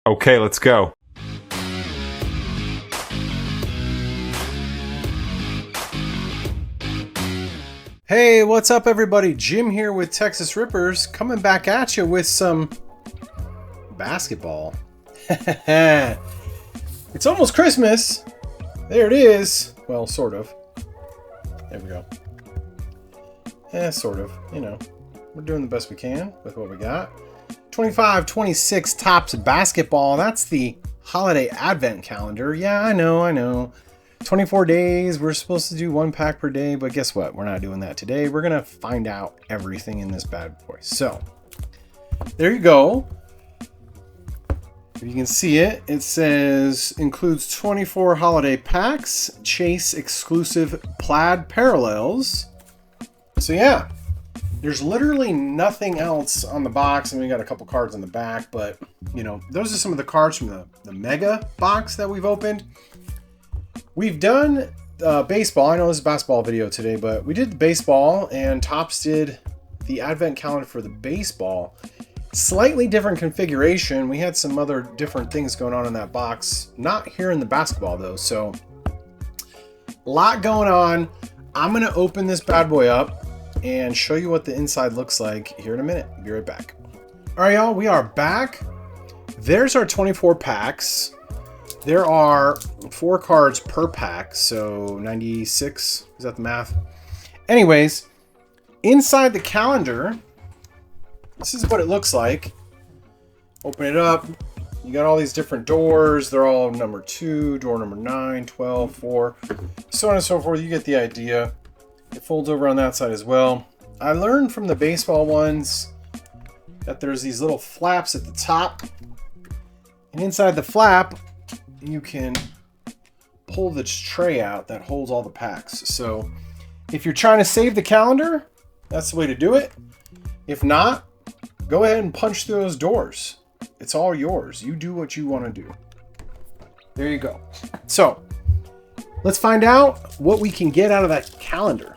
Okay, let's go. Hey, what's up everybody? Jim here with Texas Rippers, coming back at you with some basketball. It's almost Christmas. There it is. Well, sort of. There we go. Sort of. You know, we're doing the best we can with what we got. 25-26 Topps basketball. That's the holiday advent calendar. Yeah, I know. 24 days. We're supposed to do one pack per day, but guess what? We're not doing that today. We're going to find out everything in this bad boy. So, there you go. If you can see it, it says includes 24 holiday packs, Chase exclusive Plaid Parallels. So yeah, there's literally nothing else on the box, and we got a couple cards on the back, but you know, those are some of the cards from the mega box that we've opened. We've done baseball. I know this is a basketball video today, but we did the baseball, and Topps did the advent calendar for the baseball. Slightly different configuration. We had some other different things going on in that box. Not here in the basketball though, so a lot going on. I'm gonna open this bad boy up and show you what the inside looks like here in a minute. Be right back. All right, y'all, we are back. There's our 24 packs. There are 4 cards per pack, so 96, is that the math? Anyways, inside the calendar, this is what it looks like. Open it up. You got all these different doors. They're all number 2, door number 9, 12, 4, so on and so forth. You get the idea. It folds over on that side as well. I learned from the baseball ones that there's these little flaps at the top. And inside the flap, you can pull this tray out that holds all the packs. So if you're trying to save the calendar, that's the way to do it. If not, go ahead and punch through those doors. It's all yours. You do what you want to do. There you go. So let's find out what we can get out of that calendar.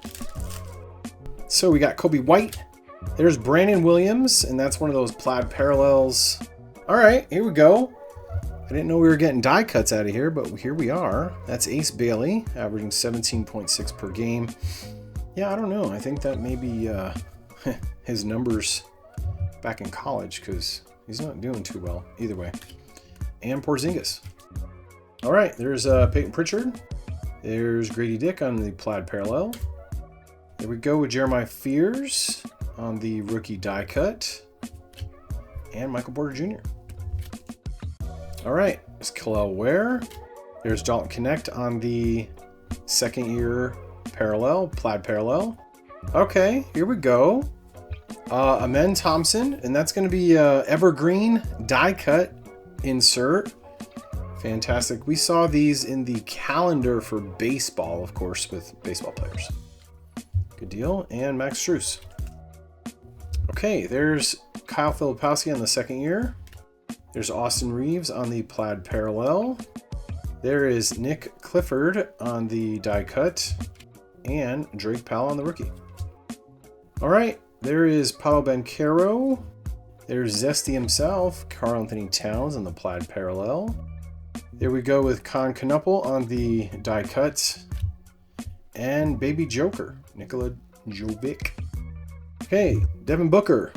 So we got Kobe White. There's Brandon Williams, and that's one of those Plaid Parallels. All right, here we go. I didn't know we were getting die cuts out of here, but here we are. That's Ace Bailey, averaging 17.6 per game. Yeah, I don't know. I think that may be his numbers back in college, because he's not doing too well either way. And Porzingis. All right, there's Peyton Pritchard. There's Grady Dick on the Plaid Parallel. There we go with Jeremiah Fears on the rookie die cut. And Michael Porter Jr. All right, there's Khalil Ware. There's Dalton Connect on the second year parallel, Plaid Parallel. Okay, here we go. Amen Thompson, and that's going to be Evergreen Die-Cut insert. Fantastic. We saw these in the calendar for baseball, of course, with baseball players. Good deal. And Max Strus. Okay, there's Kyle Filipowski on the second year. There's Austin Reeves on the Plaid Parallel. There is Nick Clifford on the die cut. And Drake Powell on the rookie. All right, there is Paolo Banchero. There's Zesty himself, Karl Anthony Towns on the Plaid Parallel. There we go with Con Knuppel on the die cut. And Baby Joker, Nikola Jovic. Okay, Devin Booker.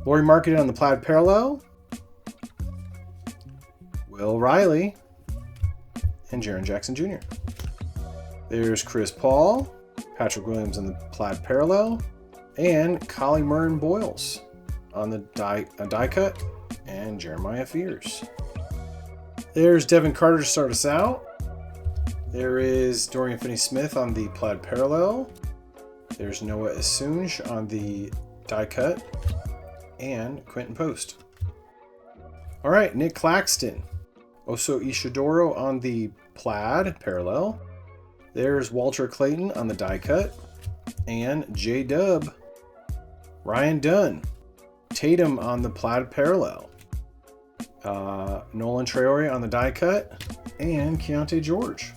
Laurie Marketing on the Plaid Parallel. Will Riley. And Jaren Jackson Jr. There's Chris Paul. Patrick Williams on the Plaid Parallel. And Collie Murren Boyles on the die cut. And Jeremiah Fears. There's Devin Carter to start us out. There is Dorian Finney-Smith on the Plaid Parallel. There's Noah Esunge on the die cut. And Quentin Post. All right, Nick Claxton. Oso Ishidoro on the Plaid Parallel. There's Walter Clayton on the die cut. And J-Dub. Ryan Dunn. Tatum on the Plaid Parallel. Nolan Traore on the die cut. And Keontae George.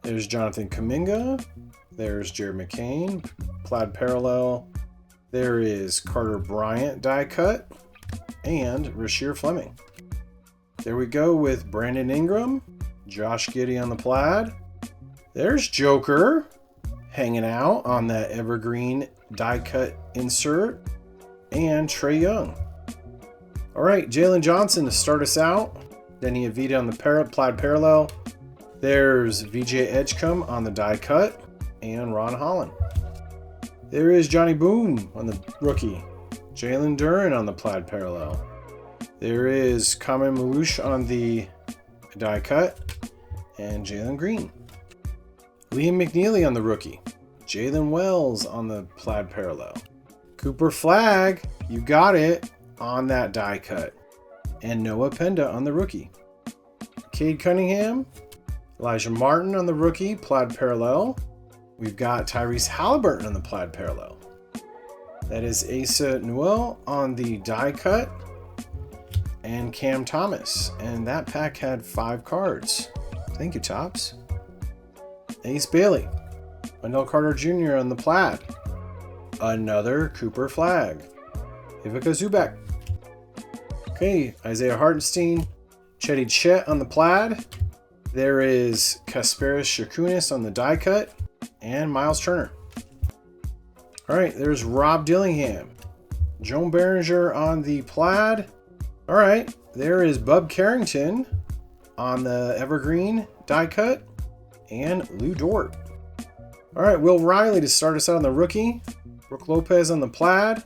There's Jonathan Kuminga. There's Jared McCain, Plaid Parallel. There is Carter Bryant die cut. And Rasheer Fleming. There we go with Brandon Ingram, Josh Giddey on the plaid. There's Joker hanging out on that Evergreen Die-Cut insert. And Trae Young. All right, Jalen Johnson to start us out. Denny Avita on the Plaid Parallel. There's VJ Edgecombe on the Die-Cut. And Ron Holland. There is Johnny Boone on the rookie. Jalen Duren on the Plaid Parallel. There is Kamen Malouche on the Die-Cut. And Jalen Green. Liam McNeely on the rookie. Jalen Wells on the Plaid Parallel. Cooper Flagg, you got it, on that Die-Cut. And Noah Penda on the rookie. Cade Cunningham, Elijah Martin on the rookie, Plaid Parallel. We've got Tyrese Halliburton on the Plaid Parallel. That is Asa Newell on the Die-Cut. And Cam Thomas. And that pack had 5 cards. Thank you, Tops. Ace Bailey. Wendell Carter Jr. on the plaid. Another Cooper Flagg. Ivica Zubac. Okay, Isaiah Hartenstein. Chetty Chet on the plaid. There is Kasparis Shakunis on the Die-Cut. And Miles Turner. Alright, there's Rob Dillingham. Joan Behringer on the plaid. Alright, there is Bub Carrington on the Evergreen Die-Cut. And Lou Dort. Alright, Will Riley to start us out on the rookie. Brooke Lopez on the plaid.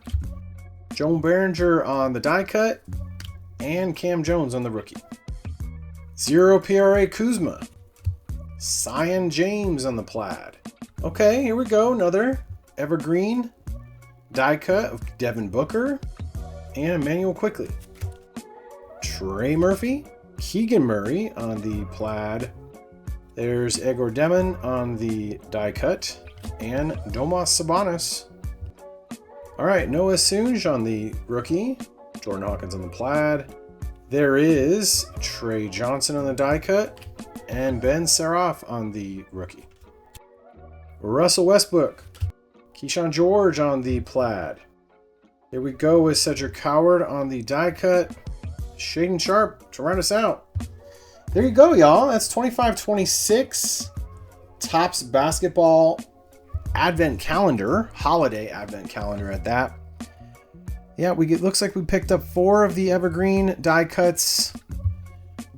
Joan Behringer on the Die-Cut. And Cam Jones on the rookie. Zero PRA Kuzma. Cyan James on the plaid. Okay, here we go. Another Evergreen Die-Cut of Devin Booker. And Emmanuel Quickley. Trey Murphy. Keegan Murray on the plaid. There's Egor Demon on the Die-Cut. And Domas Sabonis. Alright, Noah Sunj on the rookie. Jordan Hawkins on the plaid. There is Trey Johnson on the Die-Cut. And Ben Seraph on the rookie. Russell Westbrook. Keyshawn George on the plaid. Here we go with Cedric Coward on the Die-Cut. Shaden Sharp to round us out. There you go, y'all. That's 25-26 Topps Basketball Advent Calendar. Holiday Advent Calendar at that. Yeah, looks like we picked up 4 of the Evergreen Die-Cuts.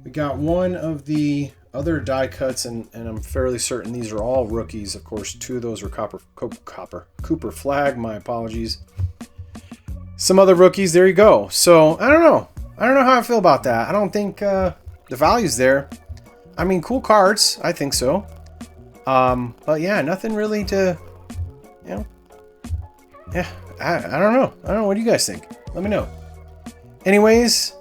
We got 1 of the other Die-Cuts, and I'm fairly certain these are all rookies. Of course, 2 of those were Cooper Flagg. My apologies. Some other rookies. There you go. So, I don't know. I don't know how I feel about that. I don't think the value's there. I mean, cool cards. I think so. But yeah, nothing really to, you know. Yeah, I don't know. I don't know. What do you guys think? Let me know. Anyways,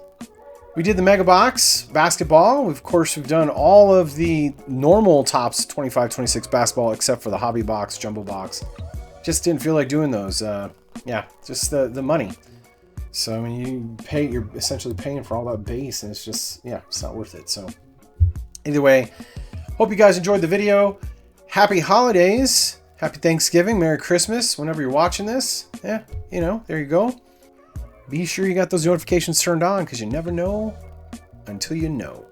we did the Mega Box basketball. Of course, we've done all of the normal Topps 25-26 basketball except for the Hobby Box, Jumbo Box. Just didn't feel like doing those. Yeah, just the money. So, I mean, you're essentially paying for all that base, and it's just, yeah, it's not worth it. So, either way, hope you guys enjoyed the video. Happy holidays. Happy Thanksgiving. Merry Christmas. Whenever you're watching this. Yeah, you know, there you go. Be sure you got those notifications turned on, because you never know until you know.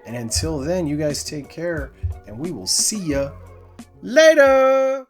And until then, you guys take care, and we will see ya later.